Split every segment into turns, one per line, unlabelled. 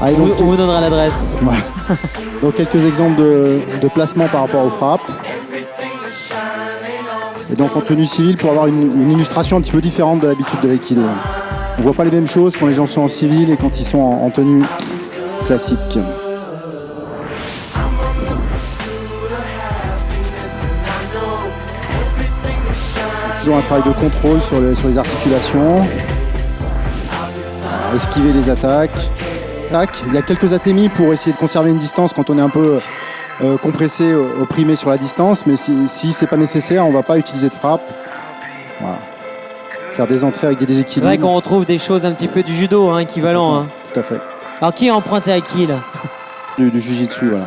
Allez,
On
donc,
vous donnera l'adresse.
voilà. Donc quelques exemples de placement par rapport aux frappes. Et donc en tenue civile pour avoir une illustration un petit peu différente de l'habitude de l'aïkido. On voit pas les mêmes choses quand les gens sont en civil et quand ils sont en tenue classique. Toujours un travail de contrôle sur les articulations. Esquiver les attaques. Il y a quelques atémies pour essayer de conserver une distance quand on est un peu compressé, opprimé sur la distance, mais si c'est pas nécessaire, on va pas utiliser de frappe. Voilà. Faire des entrées avec des
C'est
déséquilibres.
vrai qu'on retrouve des choses un petit peu du judo, hein, équivalent. Hein.
Tout à fait.
Alors qui a emprunté à qui là?
Du jujitsu, voilà.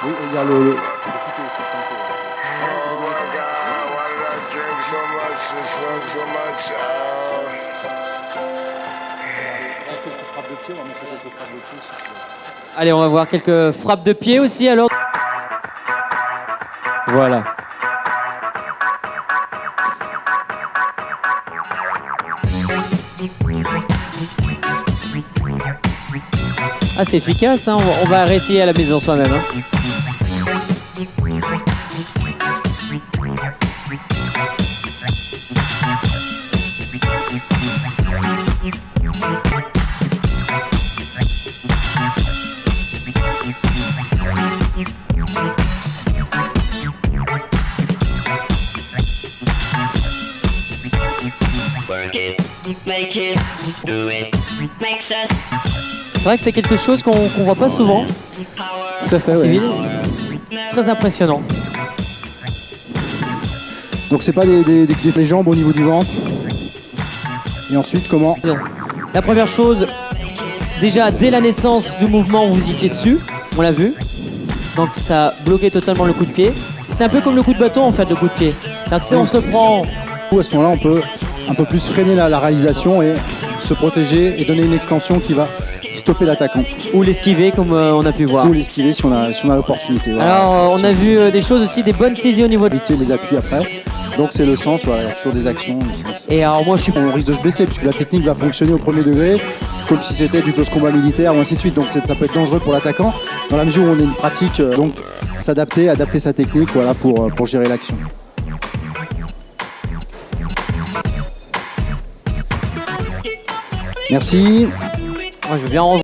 Oui, il y a le...
Allez, on va voir quelques frappes de pied aussi alors. Voilà. Ah, c'est efficace, hein. On va réessayer à la maison soi-même. Hein. C'est vrai que c'est quelque chose qu'on voit pas souvent.
Tout à fait,
Civil.
oui.
Très impressionnant.
Donc c'est pas des jambes au niveau du ventre. Et ensuite, comment?
La première chose, déjà dès la naissance du mouvement, vous étiez dessus, on l'a vu. Donc ça bloquait totalement le coup de pied. C'est un peu comme le coup de bâton en fait, le coup de pied. Donc si on se le prend...
À ce moment-là, on peut un peu plus freiner la réalisation et se protéger et donner une extension qui va stopper l'attaquant.
Ou l'esquiver comme on a pu voir.
Ou l'esquiver si on a l'opportunité. Voilà.
Alors on a vu des choses aussi, des bonnes saisies au niveau de...
Éviter les appuis après. Donc c'est le sens, voilà, il y a toujours des actions. Le sens.
Et alors moi je suis...
On risque de se blesser puisque la technique va fonctionner au premier degré comme si c'était du close combat militaire ou ainsi de suite. Donc ça peut être dangereux pour l'attaquant dans la mesure où on a une pratique. Donc s'adapter, adapter sa technique voilà, pour gérer l'action. Merci.
Moi je veux bien en